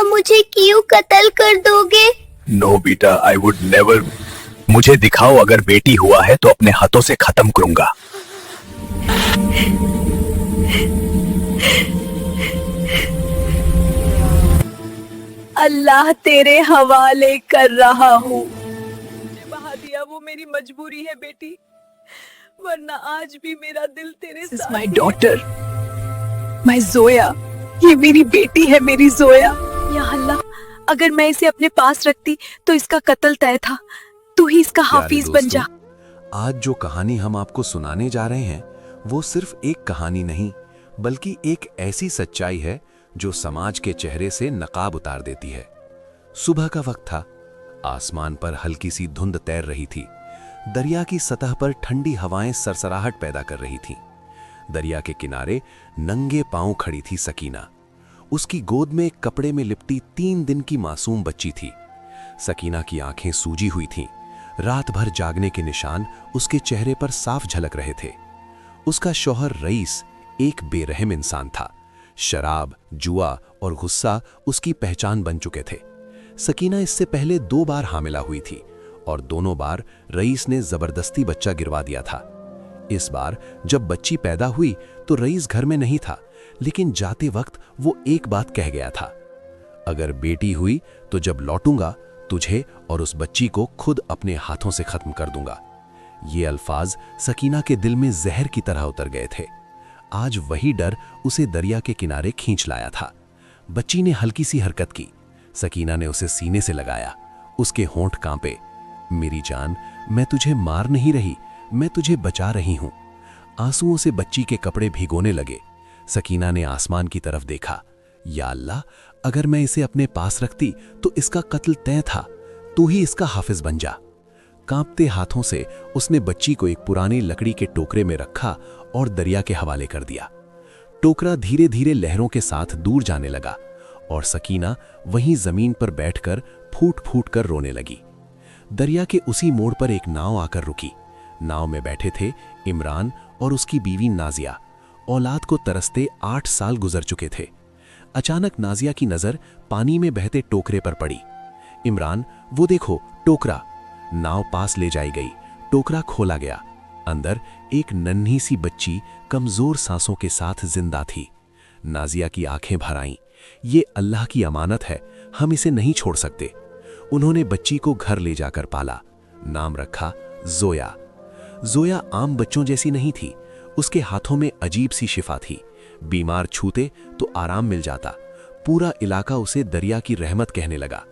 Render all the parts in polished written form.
मुझे क्यों कत्ल कर दोगे? नो बेटा, आई वुड नेवर। मुझे दिखाओ, अगर बेटी हुआ है तो अपने हाथों से खत्म करूंगा। अल्लाह तेरे हवाले कर रहा हूँ। बहा दिया, वो मेरी मजबूरी है बेटी, वरना आज भी मेरा दिल तेरे साथ। माय डॉटर, माय जोया, ये मेरी बेटी है, मेरी जोया। या अल्लाह, अगर मैं इसे अपने पास रखती तो इसका कत्ल तय था। तू ही इसका हाफिज बन जा। आज जो कहानी हम आपको सुनाने जा रहे हैं वो सिर्फ एक कहानी नहीं, बल्कि एक ऐसी सच्चाई है जो समाज के चेहरे से नकाब उतार देती है। सुबह का वक्त था, आसमान पर हल्की सी धुंध तैर रही थी। दरिया की सतह पर ठंडी हवाएं सरसराहट पैदा कर रही थीं। दरिया के किनारे नंगे पांव खड़ी थी सकीना। उसकी गोद में एक कपड़े में लिपटी 3 दिन की मासूम बच्ची थी। सकीना की आंखें सूजी हुई थीं। रात भर जागने के निशान उसके चेहरे पर साफ झलक रहे थे। उसका शौहर रईस एक बेरहम इंसान था। शराब, जुआ और गुस्सा उसकी पहचान बन चुके थे। सकीना इससे पहले 2 बार हामिला हुई थी और दोनों बार रईस ने जबरदस्ती बच्चा गिरवा दिया था। इस बार जब बच्ची पैदा हुई तो रईस घर में नहीं था, लेकिन जाते वक्त वो एक बात कह गया था, अगर बेटी हुई तो जब लौटूंगा तुझे और उस बच्ची को खुद अपने हाथों से खत्म कर दूंगा। ये अल्फाज सकीना के दिल में जहर की तरह उतर गए थे। आज वही डर उसे दरिया के किनारे खींच लाया था। बच्ची ने हल्की सी हरकत की। सकीना ने उसे सीने से लगाया। उसके होंठ कांपे। मेरी जान, मैं तुझे मार नहीं रही, मैं तुझे बचा रही हूं। आंसुओं से बच्ची के कपड़े भिगोने लगे। सकीना ने आसमान की तरफ देखा। या अल्लाह, अगर मैं इसे अपने पास रखती तो इसका कत्ल तय था। तू ही इसका हाफिज बन जा। कांपते हाथों से उसने बच्ची को एक पुरानी लकड़ी के टोकरे में रखा और दरिया के हवाले कर दिया। टोकरा धीरे धीरे लहरों के साथ दूर जाने लगा और सकीना वहीं जमीन पर बैठकर फूट फूट कर रोने लगी। दरिया के उसी मोड़ पर एक नाव आकर रुकी। नाव में बैठे थे इमरान और उसकी बीवी नाजिया। औलाद को तरसते 8 साल गुजर चुके थे। अचानक नाजिया की नजर पानी में बहते टोकरे पर पड़ी। इमरान, वो देखो टोकरा। नाव पास ले जाई गई। टोकरा खोला गया। अंदर एक नन्ही सी बच्ची कमजोर सांसों के साथ जिंदा थी। नाजिया की आंखें भर आईं। ये अल्लाह की अमानत है, हम इसे नहीं छोड़ सकते। उन्होंने बच्ची को घर ले जाकर पाला। नाम रखा जोया। जोया आम बच्चों जैसी नहीं थी। उसके हाथों में अजीब सी शिफा थी। बीमार छूते तो आराम मिल जाता। पूरा इलाका उसे दरिया की रहमत कहने लगा।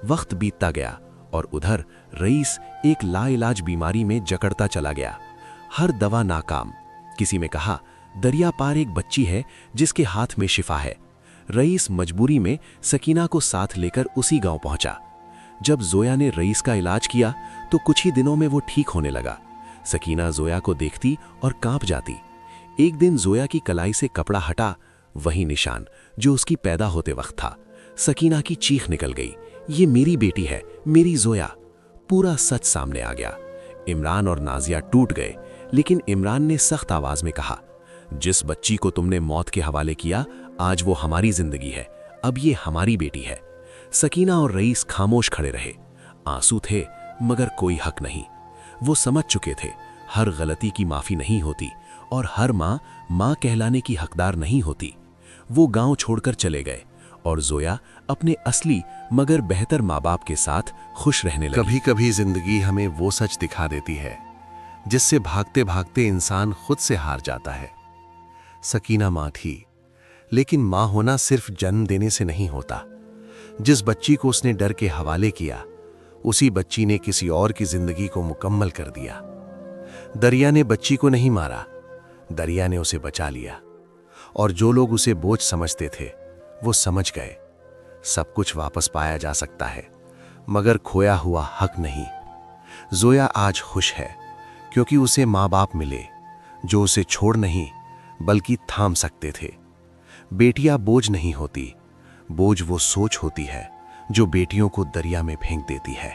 वक्त बीतता गया और उधर रईस एक लाइलाज बीमारी में जकड़ता चला गया। हर दवा नाकाम। किसी में कहा दरिया पार एक बच्ची है जिसके हाथ में शिफा है। रईस मजबूरी में सकीना को साथ लेकर उसी गांव पहुंचा। जब जोया ने रईस का इलाज किया तो कुछ ही दिनों में वो ठीक होने लगा। सकीना जोया को देखती और कांप जाती। एक दिन जोया की कलाई से कपड़ा हटा, वही निशान जो उसकी पैदा होते वक्त था। सकीना की चीख निकल गई, ये मेरी बेटी है, मेरी जोया। पूरा सच सामने आ गया। इमरान और नाजिया टूट गए, लेकिन इमरान ने सख्त आवाज में कहा, जिस बच्ची को तुमने मौत के हवाले किया, आज वो हमारी जिंदगी है, अब ये हमारी बेटी है। सकीना और रईस खामोश खड़े रहे। आंसू थे मगर कोई हक नहीं। वो समझ चुके थे हर गलती की माफी नहीं होती और हर माँ कहलाने की हकदार नहीं होती। वो गांव छोड़कर चले गए और जोया अपने असली मगर बेहतर माँ बाप के साथ खुश रहने लगी। कभी कभी जिंदगी हमें वो सच दिखा देती है जिससे भागते भागते इंसान खुद से हार जाता है। सकीना माँ थी, लेकिन माँ होना सिर्फ जन्म देने से नहीं होता। जिस बच्ची को उसने डर के हवाले किया, उसी बच्ची ने किसी और की जिंदगी को मुकम्मल कर दिया। दरिया ने बच्ची को नहीं मारा, दरिया ने उसे बचा लिया। और जो लोग उसे बोझ समझते थे वो समझ गए, सब कुछ वापस पाया जा सकता है मगर खोया हुआ हक नहीं। जोया आज खुश है क्योंकि उसे माँ बाप मिले जो उसे छोड़ नहीं बल्कि थाम सकते थे। बेटियां बोझ नहीं होती, बोझ वो सोच होती है जो बेटियों को दरिया में फेंक देती है।